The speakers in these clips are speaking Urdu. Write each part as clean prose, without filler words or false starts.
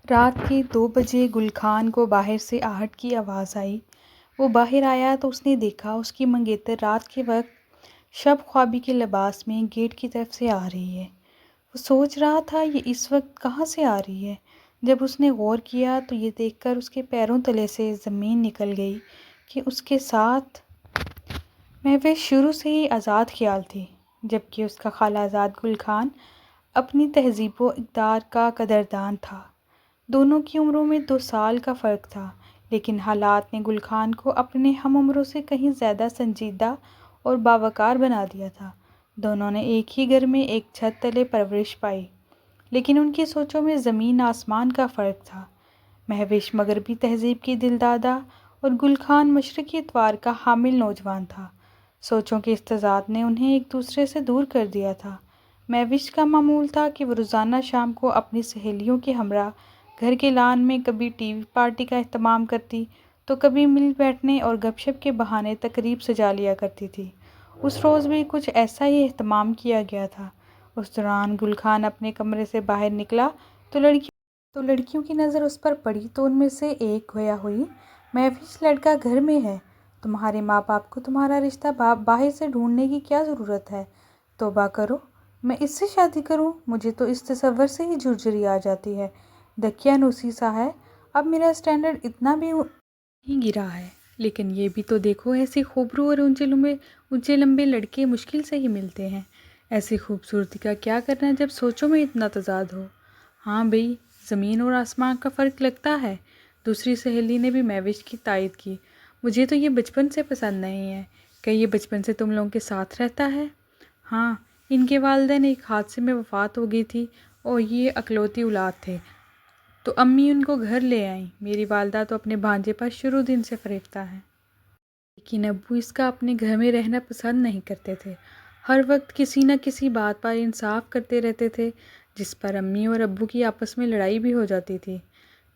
رات کے 2 بجے گل خان کو باہر سے آہٹ کی آواز آئی۔ وہ باہر آیا تو اس نے دیکھا اس کی منگیتر رات کے وقت شب خوابی کے لباس میں گیٹ کی طرف سے آ رہی ہے۔ وہ سوچ رہا تھا یہ اس وقت کہاں سے آ رہی ہے۔ جب اس نے غور کیا تو یہ دیکھ کر اس کے پیروں تلے سے زمین نکل گئی کہ اس کے ساتھ مہوش شروع سے ہی آزاد خیال تھی، جبکہ اس کا خالہ زاد گل خان اپنی تہذیب و اقدار کا قدردان تھا۔ دونوں کی عمروں میں 2 سال کا فرق تھا، لیکن حالات نے گل خان کو اپنے ہم عمروں سے کہیں زیادہ سنجیدہ اور باوقار بنا دیا تھا۔ دونوں نے ایک ہی گھر میں ایک چھت تلے پرورش پائی، لیکن ان کی سوچوں میں زمین آسمان کا فرق تھا۔ مہوش مغربی تہذیب کی دلدادہ اور گل خان مشرقی اتوار کا حامل نوجوان تھا۔ سوچوں کے اس تضاد نے انہیں ایک دوسرے سے دور کر دیا تھا۔ مہوش کا معمول تھا کہ وہ روزانہ شام کو اپنی سہیلیوں کے ہمراہ گھر کے لان میں کبھی ٹی وی پارٹی کا اہتمام کرتی تو کبھی مل بیٹھنے اور گپ شپ کے بہانے تقریب سجا لیا کرتی تھی۔ اس روز بھی کچھ ایسا ہی اہتمام کیا گیا تھا۔ اس دوران گل خان اپنے کمرے سے باہر نکلا تو لڑکیوں کی نظر اس پر پڑی تو ان میں سے ایک گویا ہوئی، مہوش لڑکا گھر میں ہے، تمہارے ماں باپ کو تمہارا رشتہ باہر سے ڈھونڈنے کی کیا ضرورت ہے؟ توبہ کرو، میں اس سے شادی کروں؟ مجھے تو اس تصور سے ہی جھرجھری آ جاتی ہے۔ دقیانوسی سا ہے، اب میرا اسٹینڈرڈ اتنا بھی نہیں گرا ہے، لیکن یہ بھی تو دیکھو ایسی خوبرو اور اونچے لمبے لڑکے مشکل سے ہی ملتے ہیں۔ ایسی خوبصورتی کا کیا کرنا جب سوچوں میں اتنا تضاد ہو؟ ہاں بھئی، زمین اور آسمان کا فرق لگتا ہے۔ دوسری سہیلی نے بھی مہوش کی تائید کی۔ مجھے تو یہ بچپن سے پسند نہیں ہے۔ کیا یہ بچپن سے تم لوگوں کے ساتھ رہتا ہے؟ ہاں، ان کے والدین ایک حادثے میں وفات ہو گئی تھی اور یہ اکلوتی اولاد تھے، تو امی ان کو گھر لے آئیں۔ میری والدہ تو اپنے بھانجے پر شروع دن سے فریفتہ ہے، لیکن ابو اس کا اپنے گھر میں رہنا پسند نہیں کرتے تھے۔ ہر وقت کسی نہ کسی بات پر انصاف کرتے رہتے تھے، جس پر امی اور ابو کی آپس میں لڑائی بھی ہو جاتی تھی۔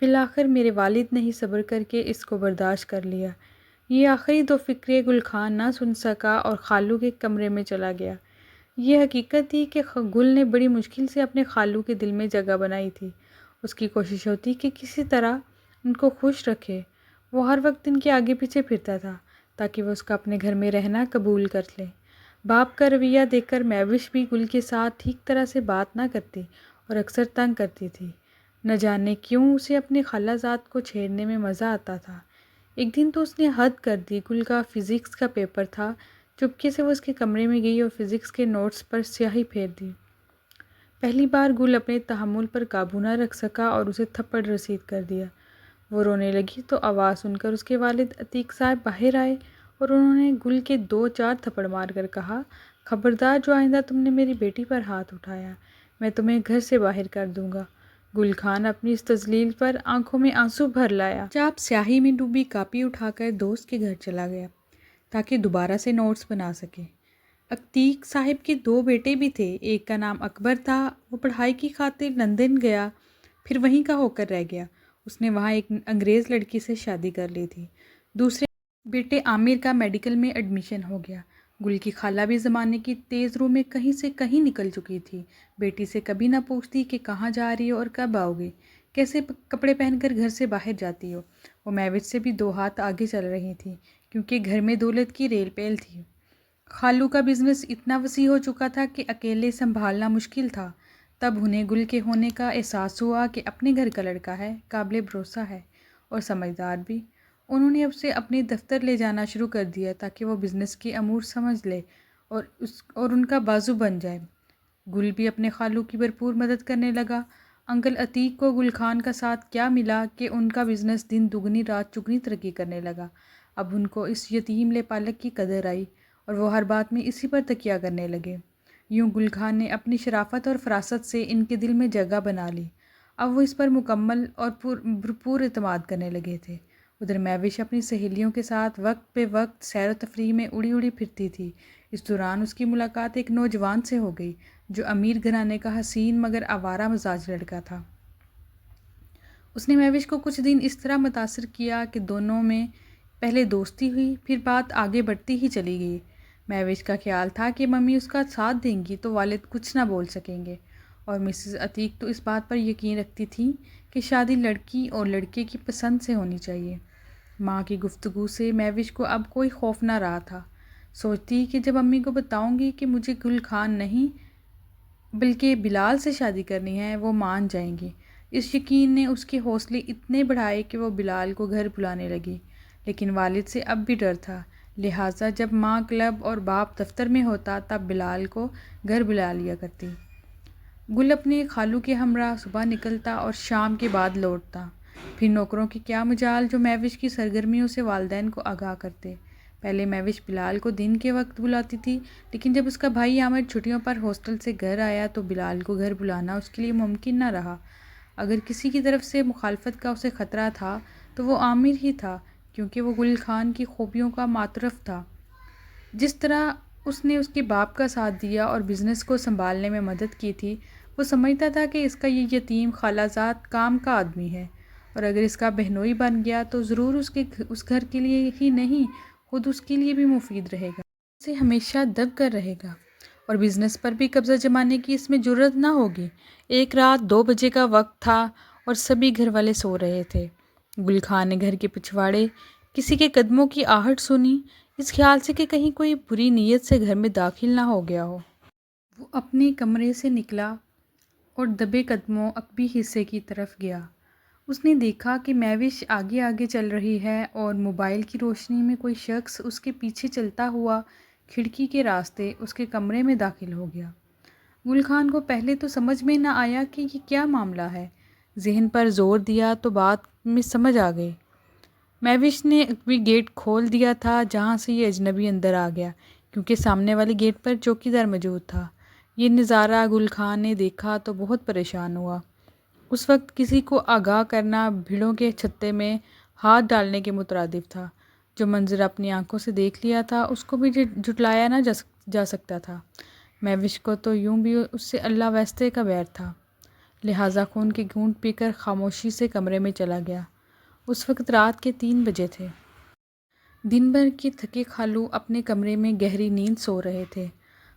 بالآخر میرے والد نے ہی صبر کر کے اس کو برداشت کر لیا۔ یہ آخری 2 فقرے گل خان نہ سن سکا اور خالو کے کمرے میں چلا گیا۔ یہ حقیقت تھی کہ گل نے بڑی مشکل سے اپنے خالو کے دل میں جگہ بنائی تھی۔ اس کی کوشش ہوتی کہ کسی طرح ان کو خوش رکھے۔ وہ ہر وقت ان کے آگے پیچھے پھرتا تھا تاکہ وہ اس کا اپنے گھر میں رہنا قبول کر لے۔ باپ کا رویہ دیکھ کر مہوش بھی گل کے ساتھ ٹھیک طرح سے بات نہ کرتی اور اکثر تنگ کرتی تھی۔ نہ جانے کیوں اسے اپنے خالہ زاد کو چھیڑنے میں مزہ آتا تھا۔ ایک دن تو اس نے حد کر دی۔ گل کا فزکس کا پیپر تھا۔ چپکے سے وہ اس کے کمرے میں گئی اور فزکس کے نوٹس پر سیاہی پھیر دی۔ پہلی بار گل اپنے تحمل پر قابو نہ رکھ سکا اور اسے تھپڑ رسید کر دیا۔ وہ رونے لگی تو آواز سن کر اس کے والد عتیق صاحب باہر آئے اور انہوں نے گل کے 2-4 تھپڑ مار کر کہا، خبردار جو آئندہ تم نے میری بیٹی پر ہاتھ اٹھایا، میں تمہیں گھر سے باہر کر دوں گا۔ گل خان اپنی اس تذلیل پر آنکھوں میں آنسو بھر لایا۔ چاپ سیاہی میں ڈوبی کاپی اٹھا کر دوست کے گھر چلا گیا تاکہ دوبارہ سے نوٹس بنا سکے۔ عتیق صاحب کے 2 بیٹے بھی تھے۔ ایک کا نام اکبر تھا، وہ پڑھائی کی خاطر لندن گیا، پھر وہیں کا ہو کر رہ گیا۔ اس نے وہاں ایک انگریز لڑکی سے شادی کر لی تھی۔ دوسرے بیٹے عامر کا میڈیکل میں ایڈمیشن ہو گیا۔ گل کی خالہ بھی زمانے کی تیز رو میں کہیں سے کہیں نکل چکی تھی۔ بیٹی سے کبھی نہ پوچھتی کہ کہاں جا رہی ہو اور کب آؤ گی، کیسے کپڑے پہن کر گھر سے باہر جاتی ہو۔ وہ مہوش سے بھی 2 ہاتھ آگے چل رہی تھی، کیونکہ گھر میں دولت کی ریل پیل تھی۔ خالو کا بزنس اتنا وسیع ہو چکا تھا کہ اکیلے سنبھالنا مشکل تھا۔ تب انہیں گل کے ہونے کا احساس ہوا کہ اپنے گھر کا لڑکا ہے، قابل بھروسہ ہے اور سمجھدار بھی۔ انہوں نے اسے اپنے دفتر لے جانا شروع کر دیا تاکہ وہ بزنس کے امور سمجھ لے اور ان کا بازو بن جائے۔ گل بھی اپنے خالو کی بھرپور مدد کرنے لگا۔ انکل عتیق کو گل خان کا ساتھ کیا ملا کہ ان کا بزنس دن دگنی رات چگنی ترقی کرنے لگا۔ اب ان کو اس یتیم لے پالک کی قدر آئی اور وہ ہر بات میں اسی پر تکیہ کرنے لگے۔ یوں گل خان نے اپنی شرافت اور فراست سے ان کے دل میں جگہ بنا لی۔ اب وہ اس پر مکمل اور بھرپور اعتماد کرنے لگے تھے۔ ادھر مہوش اپنی سہیلیوں کے ساتھ وقت بے وقت سیر و تفریح میں اڑی پھرتی تھی۔ اس دوران اس کی ملاقات ایک نوجوان سے ہو گئی جو امیر گھرانے کا حسین مگر آوارہ مزاج لڑکا تھا۔ اس نے مہوش کو کچھ دن اس طرح متاثر کیا کہ دونوں میں پہلے دوستی ہوئی، پھر بات آگے بڑھتی ہی چلی گئی۔ مہوش کا خیال تھا کہ ممی اس کا ساتھ دیں گی تو والد کچھ نہ بول سکیں گے۔ اور مسز عتیق تو اس بات پر یقین رکھتی تھی کہ شادی لڑکی اور لڑکے کی پسند سے ہونی چاہیے۔ ماں کی گفتگو سے مہوش کو اب کوئی خوف نہ رہا تھا۔ سوچتی کہ جب امی کو بتاؤں گی کہ مجھے گل خان نہیں بلکہ بلال سے شادی کرنی ہے، وہ مان جائیں گی۔ اس یقین نے اس کے حوصلے اتنے بڑھائے کہ وہ بلال کو گھر بلانے لگی، لیکن والد سے اب بھی ڈر تھا، لہٰذا جب ماں کلب اور باپ دفتر میں ہوتا تب بلال کو گھر بلا لیا کرتی۔ گل اپنے خالو کے ہمراہ صبح نکلتا اور شام کے بعد لوٹتا، پھر نوکروں کی کیا مجال جو مہوش کی سرگرمیوں سے والدین کو آگاہ کرتے۔ پہلے مہوش بلال کو دن کے وقت بلاتی تھی، لیکن جب اس کا بھائی عامر چھٹیوں پر ہاسٹل سے گھر آیا تو بلال کو گھر بلانا اس کے لیے ممکن نہ رہا۔ اگر کسی کی طرف سے مخالفت کا اسے خطرہ تھا تو وہ عامر ہی تھا، کیونکہ وہ گل خان کی خوبیوں کا معترف تھا۔ جس طرح اس نے اس کے باپ کا ساتھ دیا اور بزنس کو سنبھالنے میں مدد کی تھی، وہ سمجھتا تھا کہ اس کا یہ یتیم خالہ زاد کام کا آدمی ہے، اور اگر اس کا بہنوئی بن گیا تو ضرور اس گھر کے لیے ہی نہیں، خود اس کے لیے بھی مفید رہے گا، اسے ہمیشہ دب کر رہے گا، اور بزنس پر بھی قبضہ جمانے کی اس میں جرأت نہ ہوگی۔ ایک رات 2 بجے کا وقت تھا اور سبھی گھر والے سو رہے تھے۔ گل خان نے گھر کے پچھواڑے کسی کے قدموں کی آہٹ سنی، اس خیال سے کہ کہیں کوئی بری نیت سے گھر میں داخل نہ ہو گیا ہو۔ وہ اپنے کمرے سے نکلا اور دبے قدموں عقبی حصے کی طرف گیا۔ اس نے دیکھا کہ مہوش آگے آگے چل رہی ہے اور موبائل کی روشنی میں کوئی شخص اس کے پیچھے چلتا ہوا کھڑکی کے راستے اس کے کمرے میں داخل ہو گیا۔ گل خان کو پہلے تو سمجھ میں نہ آیا کہ یہ کیا معاملہ ہے، ذہن پر زور دیا تو بات میں سمجھ آ گئی۔ مہوش نے عقبی گیٹ کھول دیا تھا جہاں سے یہ اجنبی اندر آ گیا، کیونکہ سامنے والے گیٹ پر چوکیدار موجود تھا۔ یہ نظارہ گل خان نے دیکھا تو بہت پریشان ہوا۔ اس وقت کسی کو آگاہ کرنا بھیڑوں کے چھتے میں ہاتھ ڈالنے کے مترادف تھا۔ جو منظر اپنی آنکھوں سے دیکھ لیا تھا اس کو بھی جھٹلایا نہ جا سکتا تھا۔ مہوش کو تو یوں بھی اس سے اللہ واسطے کا ویر تھا، لہٰذا خون کے گھونٹ پی کر خاموشی سے کمرے میں چلا گیا۔ اس وقت رات کے 3 بجے تھے۔ دن بھر کے تھکے خالو اپنے کمرے میں گہری نیند سو رہے تھے۔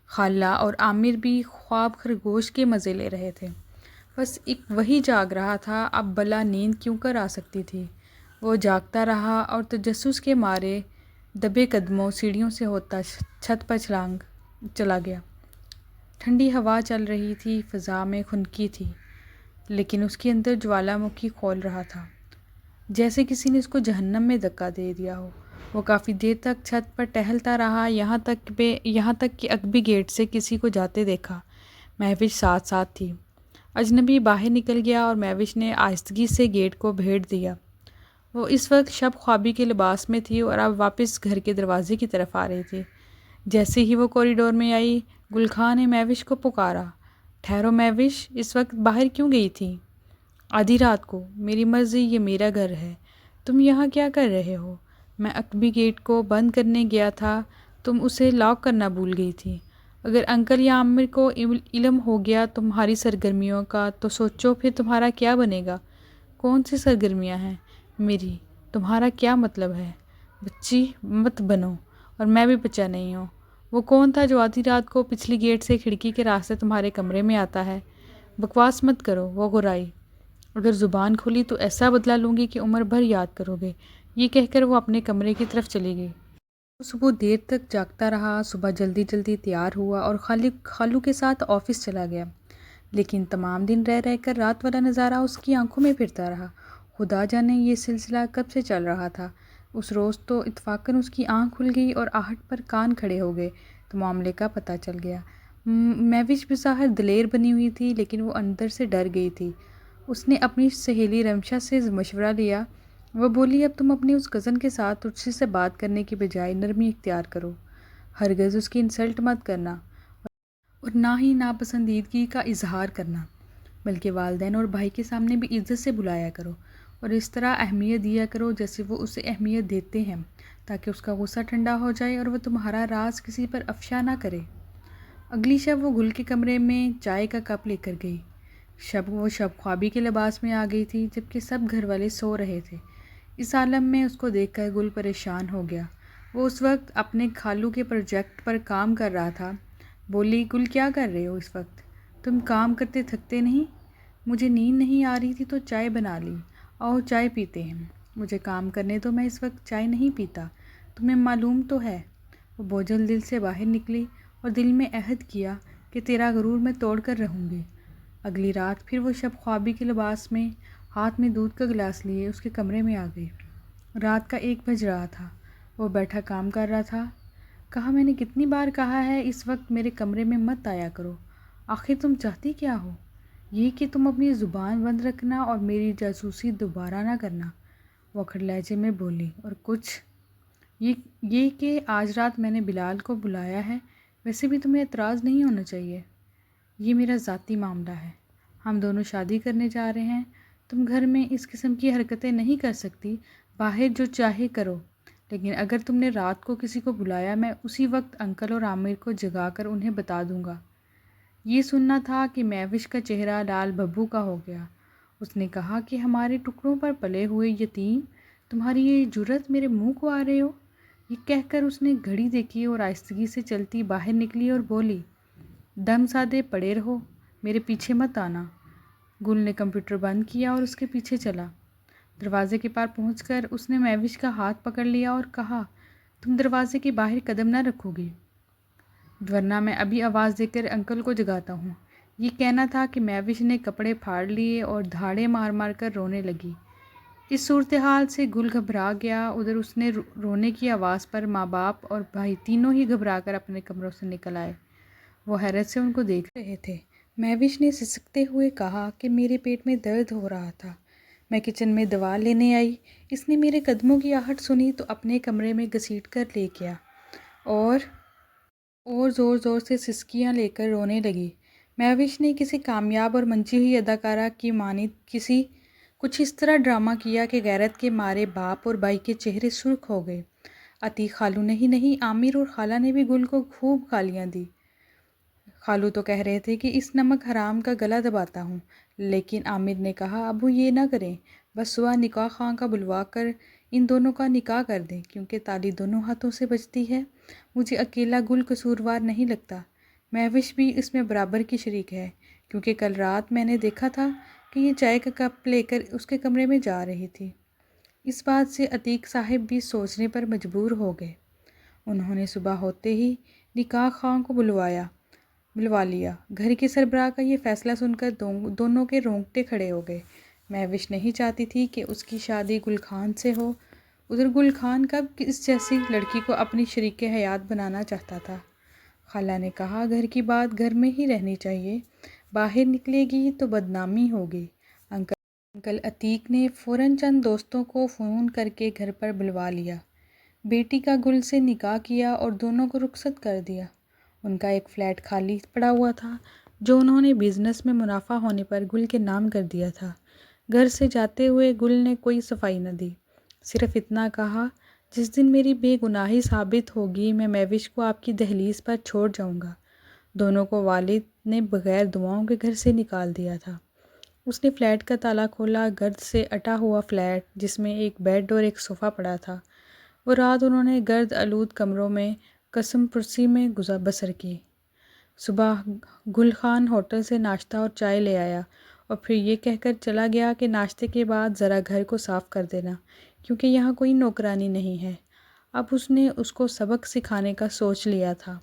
خالہ اور عامر بھی خواب خرگوش کے مزے لے رہے تھے۔ بس ایک وہی جاگ رہا تھا، اب بلا نیند کیوں کر آ سکتی تھی۔ وہ جاگتا رہا اور تجسس کے مارے دبے قدموں سیڑھیوں سے ہوتا چھت پر چلا گیا۔ ٹھنڈی ہوا چل رہی تھی، فضا میں خنکی تھی، لیکن اس کے اندر جوالا مکھی کھول رہا تھا، جیسے کسی نے اس کو جہنم میں دھکا دے دیا ہو۔ وہ کافی دیر تک چھت پر ٹہلتا رہا، یہاں تک کہ عقبی گیٹ سے کسی کو جاتے دیکھا۔ مہوش ساتھ ساتھ تھی۔ اجنبی باہر نکل گیا اور مہوش نے آہستگی سے گیٹ کو بھیڑ دیا۔ وہ اس وقت شب خوابی کے لباس میں تھی اور اب واپس گھر کے دروازے کی طرف آ رہی تھی۔ جیسے ہی وہ کوریڈور میں آئی، گل خان نے مہوش کو پکارا، ٹھہرو مہوش، اس وقت باہر کیوں گئی تھی؟ آدھی رات کو؟ میری مرضی، یہ میرا گھر ہے، تم یہاں کیا کر رہے ہو؟ میں عقبی گیٹ کو بند کرنے گیا تھا، تم اسے لاک کرنا بھول گئی تھی۔ اگر انکل یا عامر کو علم ہو گیا تمہاری سرگرمیوں کا تو سوچو پھر تمہارا کیا بنے گا۔ کون سی سرگرمیاں ہیں میری؟ تمہارا کیا مطلب ہے؟ بچی مت بنو، اور میں بھی بچہ نہیں ہوں۔ وہ کون تھا جو آدھی رات کو پچھلی گیٹ سے کھڑکی کے راستے تمہارے کمرے میں آتا ہے؟ بکواس مت کرو، وہ گرائی۔ اگر زبان کھولی تو ایسا بدلہ لوں گی کہ عمر بھر یاد کرو گے۔ یہ کہہ کر وہ اپنے کمرے کی طرف چلی گئی۔ وہ صبح دیر تک جاگتا رہا، صبح جلدی جلدی تیار ہوا اور خالو کے ساتھ آفس چلا گیا، لیکن تمام دن رہ رہ کر رات والا نظارہ اس کی آنکھوں میں پھرتا رہا۔ خدا جانے یہ سلسلہ کب سے چل رہا تھا۔ اس روز تو اتفاقاً اس کی آنکھ کھل گئی اور آہٹ پر کان کھڑے ہو گئے تو معاملے کا پتہ چل گیا۔ مہوش بظاہر دلیر بنی ہوئی تھی، لیکن وہ اندر سے ڈر گئی تھی۔ اس نے اپنی سہیلی رمشا سے مشورہ لیا۔ وہ بولی، اب تم اپنی اس کزن کے ساتھ تجھ سے بات کرنے کی بجائے نرمی اختیار کرو، ہرگز اس کی انسلٹ مت کرنا اور نہ ہی ناپسندیدگی کا اظہار کرنا، بلکہ والدین اور بھائی کے سامنے بھی عزت سے بلایا کرو اور اس طرح اہمیت دیا کرو جیسے وہ اسے اہمیت دیتے ہیں، تاکہ اس کا غصہ ٹھنڈا ہو جائے اور وہ تمہارا راز کسی پر افشا نہ کرے۔ اگلی شب وہ گل کے کمرے میں چائے کا کپ لے کر گئی۔ وہ شب خوابی کے لباس میں آ گئی تھی جبکہ سب گھر والے سو رہے تھے۔ اس عالم میں اس کو دیکھ کر گل پریشان ہو گیا۔ وہ اس وقت اپنے خالو کے پروجیکٹ پر کام کر رہا تھا۔ بولی، گل کیا کر رہے ہو اس وقت؟ تم کام کرتے تھکتے نہیں؟ مجھے نیند نہیں آ رہی تھی تو چائے بنا لی، اور چائے پیتے ہیں۔ مجھے کام کرنے تو میں اس وقت چائے نہیں پیتا، تمہیں معلوم تو ہے۔ وہ بوجھل دل سے باہر نکلی اور دل میں عہد کیا کہ تیرا غرور میں توڑ کر رہوں گی۔ اگلی رات پھر وہ شب خوابی کے لباس میں ہاتھ میں دودھ کا گلاس لیے اس کے کمرے میں آ گئی۔ رات کا 1 بج رہا تھا۔ وہ بیٹھا کام کر رہا تھا۔ کہا میں نے کتنی بار کہا ہے اس وقت میرے کمرے میں مت آیا کرو، آخر تم چاہتی کیا ہو؟ یہ کہ تم اپنی زبان بند رکھنا اور میری جاسوسی دوبارہ نہ کرنا، وہ اکھڑ لہجے میں بولی۔ اور کچھ یہ کہ آج رات میں نے بلال کو بلایا ہے، ویسے بھی تمہیں اعتراض نہیں ہونا چاہیے۔ یہ میرا ذاتی معاملہ ہے، ہم دونوں شادی کرنے جا رہے ہیں، تم گھر میں اس قسم کی حرکتیں نہیں کر سکتی، باہر جو چاہے کرو، لیکن اگر تم نے رات کو کسی کو بلایا میں اسی وقت انکل اور عامر کو جگا کر انہیں بتا دوں گا۔ یہ سننا تھا کہ مہوش کا چہرہ لال بھبو کا ہو گیا۔ اس نے کہا کہ ہمارے ٹکڑوں پر پلے ہوئے یتیم، تمہاری یہ جرت میرے منہ کو آ رہے ہو؟ یہ کہہ کر اس نے گھڑی دیکھی اور آہستگی سے چلتی باہر نکلی اور بولی، دم سادے پڑے رہو، میرے پیچھے مت آنا۔ گل نے کمپیوٹر بند کیا اور اس کے پیچھے چلا۔ دروازے کے پار پہنچ کر اس نے مہوش کا ہاتھ پکڑ لیا اور کہا، تم دروازے کے باہر قدم نہ رکھو گی، ورنہ میں ابھی آواز دے کر انکل کو جگاتا ہوں۔ یہ کہنا تھا کہ مہوش نے کپڑے پھاڑ لیے اور دھاڑے مار مار کر رونے لگی۔ اس صورتحال سے گل گھبرا گیا۔ ادھر اس نے رونے کی آواز پر ماں باپ اور بھائی تینوں ہی گھبرا کر اپنے کمروں سے نکل آئے۔ وہ حیرت سے ان کو دیکھ رہے تھے۔ مہوش نے سسکتے ہوئے کہا کہ میرے پیٹ میں درد ہو رہا تھا، میں کچن میں دوا لینے آئی، اس نے میرے قدموں کی آہٹ سنی تو اپنے کمرے میں گھسیٹ کر لے گیا اور زور زور سے سسکیاں لے کر رونے لگی۔ مہوش نے کسی کامیاب اور منچی ہوئی اداکارہ کی مانند کچھ اس طرح ڈرامہ کیا کہ غیرت کے مارے باپ اور بھائی کے چہرے سرخ ہو گئے۔ عتیق خالو نہیں عامر اور خالہ نے بھی گل کو خوب گالیاں دی۔ خالو تو کہہ رہے تھے کہ اس نمک حرام کا گلا دباتا ہوں، لیکن عامر نے کہا ابو یہ نہ کریں، بس صبح نکاح خواں کا بلوا کر ان دونوں کا نکاح کر دیں، کیونکہ تالی دونوں ہاتھوں سے بجتی ہے۔ مجھے اکیلا گل قصوروار نہیں لگتا، مہوش بھی اس میں برابر کی شریک ہے، کیونکہ کل رات میں نے دیکھا تھا کہ یہ چائے کا کپ لے کر اس کے کمرے میں جا رہی تھی۔ اس بات سے عتیق صاحب بھی سوچنے پر مجبور ہو گئے۔ انہوں نے صبح ہوتے ہی نکاح خواں کو بلوا لیا۔ گھر کے سربراہ کا یہ فیصلہ سن کر دونوں کے رونگٹے کھڑے ہو گئے۔ مہوش نہیں چاہتی تھی کہ اس کی شادی گل خان سے ہو، ادھر گل خان کب اس جیسی لڑکی کو اپنی شریک حیات بنانا چاہتا تھا۔ خالہ نے کہا گھر کی بات گھر میں ہی رہنی چاہیے، باہر نکلے گی تو بدنامی ہوگی۔ انکل عتیق نے فوراً چند دوستوں کو فون کر کے گھر پر بلوا لیا، بیٹی کا گل سے نکاح کیا اور دونوں کو رخصت کر دیا۔ ان کا ایک فلیٹ خالی پڑا ہوا تھا جو انہوں نے بزنس میں منافع ہونے پر گل کے نام کر دیا تھا۔ گھر سے جاتے ہوئے گل نے کوئی صفائی نہ دی، صرف اتنا کہا، جس دن میری بے گناہی ثابت ہوگی میں مہوش کو آپ کی دہلیز پر چھوڑ جاؤں گا۔ دونوں کو والد نے بغیر دعاؤں کے گھر سے نکال دیا تھا۔ اس نے فلیٹ کا تالا کھولا، گرد سے اٹا ہوا فلیٹ جس میں ایک بیڈ اور ایک صوفہ پڑا تھا۔ وہ رات انہوں نے گرد آلود کمروں میں قسم پرسی میں بسر کی۔ صبح گل خان ہوٹل سے ناشتہ اور چائے لے آیا اور پھر یہ کہہ کر چلا گیا کہ ناشتے کے بعد ذرا گھر کو صاف کر دینا، کیونکہ یہاں کوئی نوکرانی نہیں ہے۔ اب اس نے اس کو سبق سکھانے کا سوچ لیا تھا۔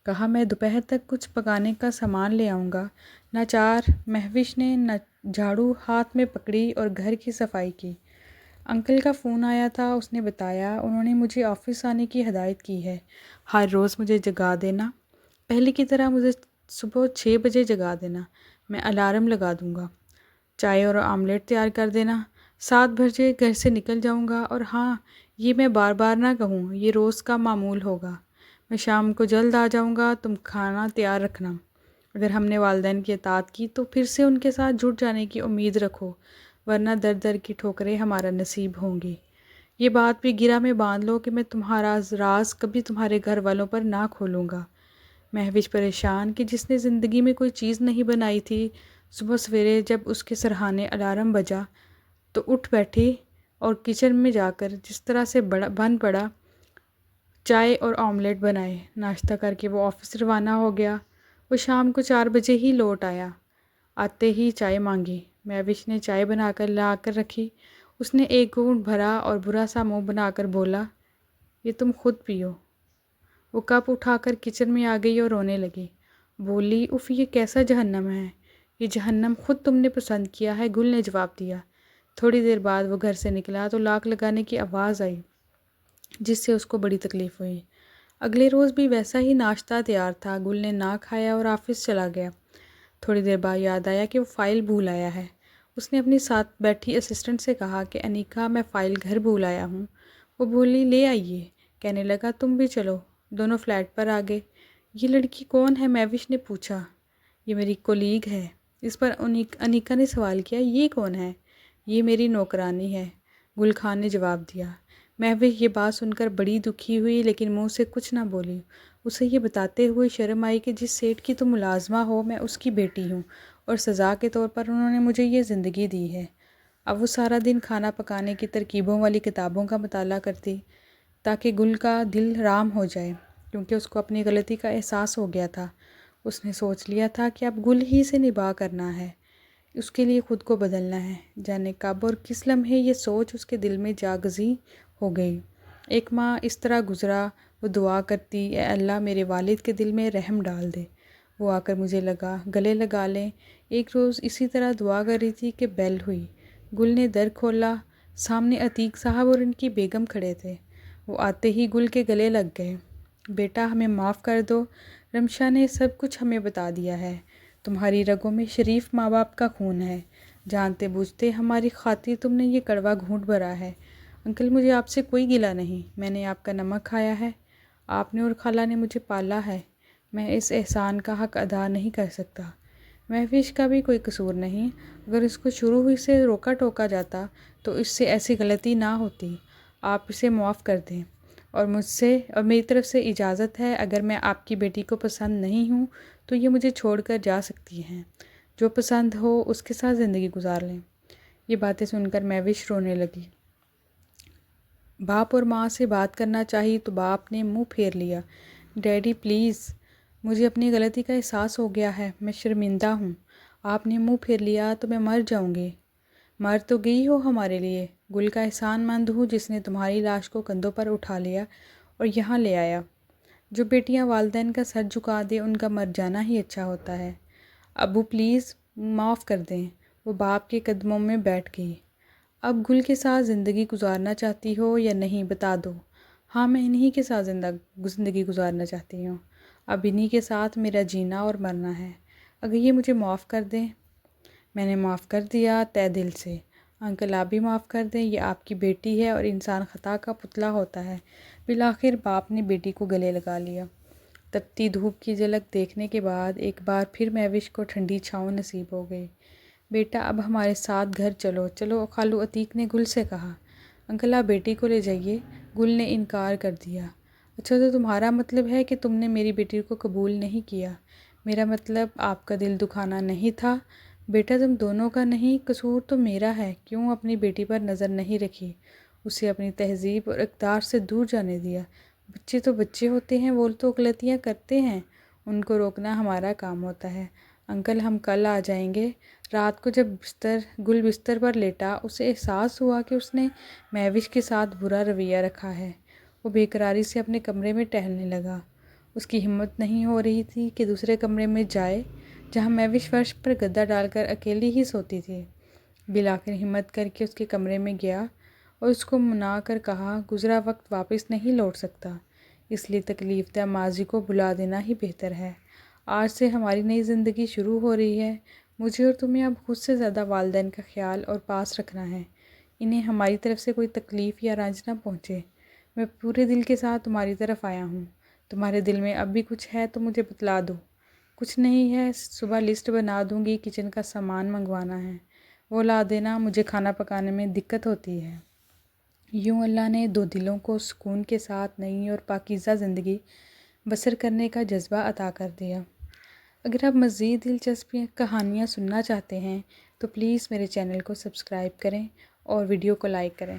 کہا میں دوپہر تک کچھ پکانے کا سامان لے آؤں گا۔ ناچار مہوش نے جھاڑو ہاتھ میں پکڑی اور گھر کی صفائی کی۔ انکل کا فون آیا تھا، اس نے بتایا انہوں نے مجھے آفس آنے کی ہدایت کی ہے، ہر روز مجھے جگا دینا، پہلے کی طرح مجھے صبح 6 بجے جگا دینا، میں الارم لگا دوں گا، چائے اور آملیٹ تیار کر دینا، 7 بجے گھر سے نکل جاؤں گا، اور ہاں یہ میں بار بار نہ کہوں، یہ روز کا معمول ہوگا، میں شام کو جلد آ جاؤں گا، تم کھانا تیار رکھنا، اگر ہم نے والدین کی اطاعت کی تو پھر سے ان کے ساتھ جڑ جانے کی امید رکھو، ورنہ در در کی ٹھوکریں ہمارا نصیب ہوں گی۔ یہ بات بھی گرہ میں باندھ لو کہ میں تمہارا راز کبھی تمہارے گھر والوں پر نہ کھولوں گا۔ مہوش پریشان کہ جس نے زندگی میں کوئی چیز نہیں بنائی تھی، صبح سویرے جب اس کے سرہانے الارم بجا تو اٹھ بیٹھی اور کچن میں جا کر جس طرح سے بن پڑا، چائے اور آملیٹ بنائے، ناشتہ کر کے وہ آفس روانہ ہو گیا۔ وہ شام کو 4 بجے ہی لوٹ آیا۔ آتے ہی چائے مانگی۔ مہوش نے چائے بنا کر لا کر رکھی۔ اس نے ایک گھونٹ بھرا اور برا سا منہ بنا کر بولا، یہ تم خود پیو۔ وہ کپ اٹھا کر کچن میں آ گئی اور رونے لگی۔ بولی، اف یہ کیسا جہنم ہے؟ یہ جہنم خود تم نے پسند کیا ہے، گل نے جواب دیا۔ تھوڑی دیر بعد وہ گھر سے نکلا تو لاک لگانے کی آواز آئی، جس سے اس کو بڑی تکلیف ہوئی۔ اگلے روز بھی ویسا ہی ناشتہ تیار تھا۔ گل نے نہ کھایا اور آفس چلا گیا۔ تھوڑی دیر بعد یاد آیا کہ وہ فائل بھول آیا ہے۔ اس نے اپنی ساتھ بیٹھی اسسٹنٹ سے کہا کہ انیکا، میں فائل گھر بھول آیا ہوں۔ وہ بولی، لے آئیے۔ کہنے لگا، تم بھی چلو۔ دونوں فلیٹ پر آ گئے۔ یہ لڑکی کون ہے؟ مہوش نے پوچھا۔ یہ میری کولیگ ہے۔ اس پر انیکا نے سوال کیا، یہ کون ہے؟ یہ میری نوکرانی ہے، گل خان نے جواب دیا۔ مہوش یہ بات سن کر بڑی دکھی ہوئی، لیکن منہ سے کچھ نہ بولی۔ اسے یہ بتاتے ہوئے شرم آئی کہ جس سیٹ کی تم ملازمہ ہو، میں اس کی بیٹی ہوں، اور سزا کے طور پر انہوں نے مجھے یہ زندگی دی ہے۔ اب وہ سارا دن کھانا پکانے کی ترکیبوں والی کتابوں کا مطالعہ کرتی تاکہ گل کا دل رام ہو جائے، کیونکہ اس کو اپنی غلطی کا احساس ہو گیا تھا۔ اس نے سوچ لیا تھا کہ اب گل ہی سے نباہ کرنا ہے، اس کے لیے خود کو بدلنا ہے۔ جانے کب اور کس لمحے یہ سوچ اس کے دل میں جاگزی ہو گئی۔ ایک ماہ اس طرح گزرا۔ وہ دعا کرتی، اے اللہ میرے والد کے دل میں رحم ڈال دے، وہ آ کر مجھے گلے لگا لیں۔ ایک روز اسی طرح دعا کر رہی تھی کہ بیل ہوئی۔ گل نے در کھولا۔ سامنے عتیق صاحب اور ان کی بیگم کھڑے تھے۔ وہ آتے ہی گل کے گلے لگ گئے۔ بیٹا، ہمیں معاف کر دو، رمشا نے سب کچھ ہمیں بتا دیا ہے۔ تمہاری رگوں میں شریف ماں باپ کا خون ہے، جانتے بوجھتے ہماری خاطر تم نے یہ کڑوا گھونٹ بھرا ہے۔ انکل، مجھے آپ سے کوئی گلہ نہیں، میں نے آپ کا نمک کھایا ہے، آپ نے اور خالہ نے مجھے پالا ہے، میں اس احسان کا حق ادا نہیں کر سکتا۔ مہوش کا بھی کوئی قصور نہیں، اگر اس کو شروع ہی سے روکا ٹوکا جاتا تو اس سے ایسی غلطی نہ ہوتی۔ آپ اسے معاف کر دیں، اور میری طرف سے اجازت ہے، اگر میں آپ کی بیٹی کو پسند نہیں ہوں تو یہ مجھے چھوڑ کر جا سکتی ہیں، جو پسند ہو اس کے ساتھ زندگی گزار لیں۔ یہ باتیں سن کر مہوش رونے لگی۔ باپ اور ماں سے بات کرنا چاہی تو باپ نے منہ پھیر لیا۔ ڈیڈی پلیز، مجھے اپنی غلطی کا احساس ہو گیا ہے، میں شرمندہ ہوں۔ آپ نے منہ پھیر لیا تو میں مر جاؤں گی۔ مر تو گئی ہو ہمارے لیے، گل کا احسان مند ہوں جس نے تمہاری لاش کو کندھوں پر اٹھا لیا اور یہاں لے آیا۔ جو بیٹیاں والدین کا سر جھکا دے ان کا مر جانا ہی اچھا ہوتا ہے۔ ابو پلیز معاف کر دیں۔ وہ باپ کے قدموں میں بیٹھ گئی۔ اب گل کے ساتھ زندگی گزارنا چاہتی ہو یا نہیں، بتا دو۔ ہاں، میں انہی کے ساتھ زندگی گزارنا چاہتی ہوں۔ اب انہی کے ساتھ میرا جینا اور مرنا ہے، اگر یہ مجھے معاف کر دیں۔ میں نے معاف کر دیا تہ دل سے۔ انکل، آپ بھی معاف کر دیں، یہ آپ کی بیٹی ہے اور انسان خطا کا پتلا ہوتا ہے۔ بالآخر باپ نے بیٹی کو گلے لگا لیا۔ تپتی دھوپ کی جھلک دیکھنے کے بعد ایک بار پھر مہوش کو ٹھنڈی چھاؤں نصیب ہو گئی۔ بیٹا، اب ہمارے ساتھ گھر چلو۔ چلو، خالو عتیق نے گل سے کہا۔ انکل، آپ بیٹی کو لے جائیے، گل نے انکار کر دیا۔ اچھا، تو تمہارا مطلب ہے کہ تم نے میری بیٹی کو قبول نہیں کیا؟ میرا مطلب آپ کا دل دکھانا نہیں تھا۔ بیٹا، تم دونوں کا نہیں، قصور تو میرا ہے۔ کیوں اپنی بیٹی پر نظر نہیں رکھی، اسے اپنی تہذیب اور اقدار سے دور جانے دیا؟ بچے تو بچے ہوتے ہیں، وہ تو غلطیاں کرتے ہیں، ان کو روکنا ہمارا کام ہوتا ہے۔ انکل، ہم کل آ جائیں گے۔ رات کو جب گل بستر پر لیٹا، اسے احساس ہوا کہ اس نے مہوش کے ساتھ برا رویہ رکھا ہے۔ وہ بے قراری سے اپنے کمرے میں ٹہلنے لگا۔ اس کی ہمت نہیں ہو رہی تھی کہ دوسرے کمرے میں جائے جہاں مہوش فرش پر گدا ڈال کر اکیلی ہی سوتی تھی۔ بالآخر ہمت کر کے اس کے کمرے میں گیا اور اس کو منا کر کہا، گزرا وقت واپس نہیں لوٹ سکتا، اس لیے تکلیف دہ ماضی کو بھلا دینا ہی بہتر ہے۔ آج سے ہماری نئی زندگی شروع ہو رہی ہے۔ مجھے اور تمہیں اب خود سے زیادہ والدین کا خیال اور پاس رکھنا ہے، انہیں ہماری طرف سے کوئی تکلیف یا رنج نہ پہنچے۔ میں پورے دل کے ساتھ تمہاری طرف آیا ہوں، تمہارے دل میں اب بھی کچھ ہے تو مجھے بتلا دو۔ کچھ نہیں ہے، صبح لسٹ بنا دوں گی، کچن کا سامان منگوانا ہے، وہ لا دینا، مجھے کھانا پکانے میں دقت ہوتی ہے۔ یوں اللہ نے دو دلوں کو سکون کے ساتھ نئی اور پاکیزہ زندگی بسر کرنے کا جذبہ عطا کر دیا۔ اگر آپ مزید دلچسپ کہانیاں سننا چاہتے ہیں تو پلیز میرے چینل کو سبسکرائب کریں اور ویڈیو کو لائک کریں۔